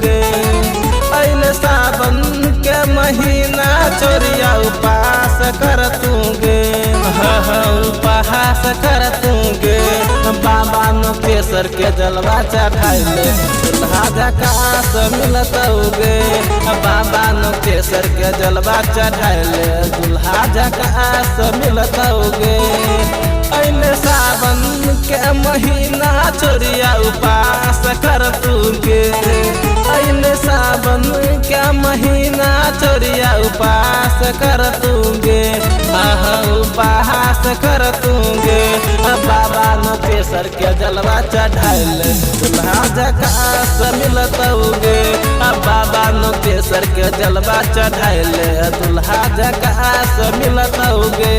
गे। अइले सावन के महीना चोरिया उपास कर गे। उपहास कर गे। बाबा नुकेश्वर के जलवा चढ़ाइले दुल्हा झकास मिलत गे। बाबा नुकेश्वर के जलवा चढ़ाइले दुल्हा झकास मिलत गे। अइले सावन के महीना चोरिया उपास कर गे। अइले सावन के महीना चोरिया उपास कर गे। उपहास कर गे। बाबा नुकेश्वर के जलवा चढ़ाइले दुल्हा झकास मिलत गे। बाबा नुकेश्वर के जलवा चढ़ाइले दुल्हा झकास मिलत गे।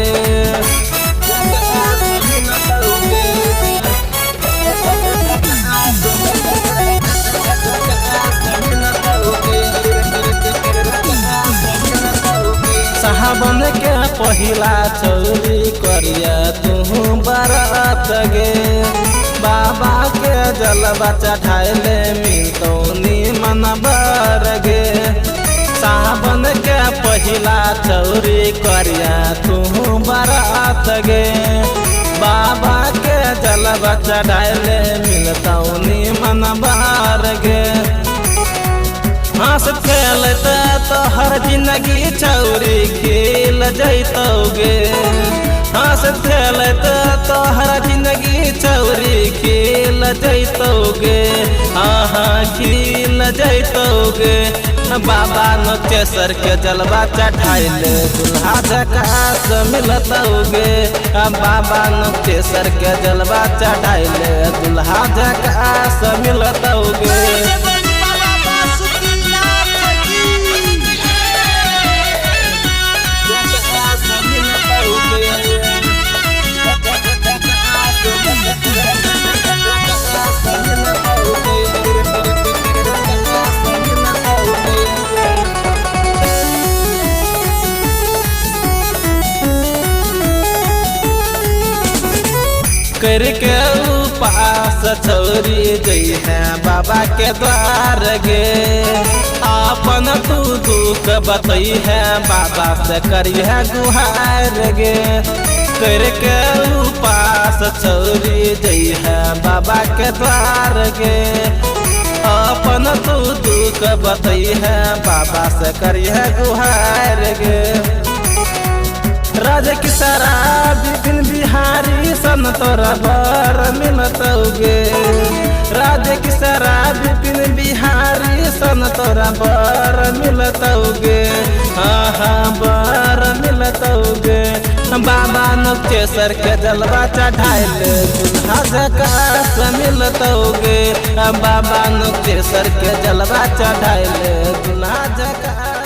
सावन के पहिला चोरी करिया तू बरात गे। बाबा के जलवा चढ़ाइले मिलतो निमन बर गे। सावन के पहिला चोरी करिया तू बरात गे। बाबा के जलवा चढ़ाइले मिलतो निमन बर गे। हंस खेलत तो हर जिंदगी चौरी खेल जैतोगे। हंस खेलत तो हर जिंदगी चौरी खेल जैतोगे। खेल जैतोगे। बाबा नुकेश्वर के जलवा चढ़ाइले दुल्हा झकास मिलत गे। बाबा नुकेश्वर के जलवा चढ़ाइले दुल्हा झकास मिलत गे। करके उपास छोरी गई है बाबा के द्वार गे। आपन तू दुख बतई है बाबा से करी है गुहार गे। करके उपास छोरी गई है बाबा के द्वार गे। आपन तू दुख बतई है बाबा से करी है गुहार गे। राजा की सारा विपिन बिहारी सन तोरा बर मिलत गे। राजा की सारा विपिन बिहारी सन तोरा बर मिलत गे। बर मिलत गे। बाबा नुकेश्वर के जलवा चढ़ाइले दुल्हा झकास मिलत गे। बाबा नुकेश्वर के जलवा चढ़ाइले दुल्हा झकास।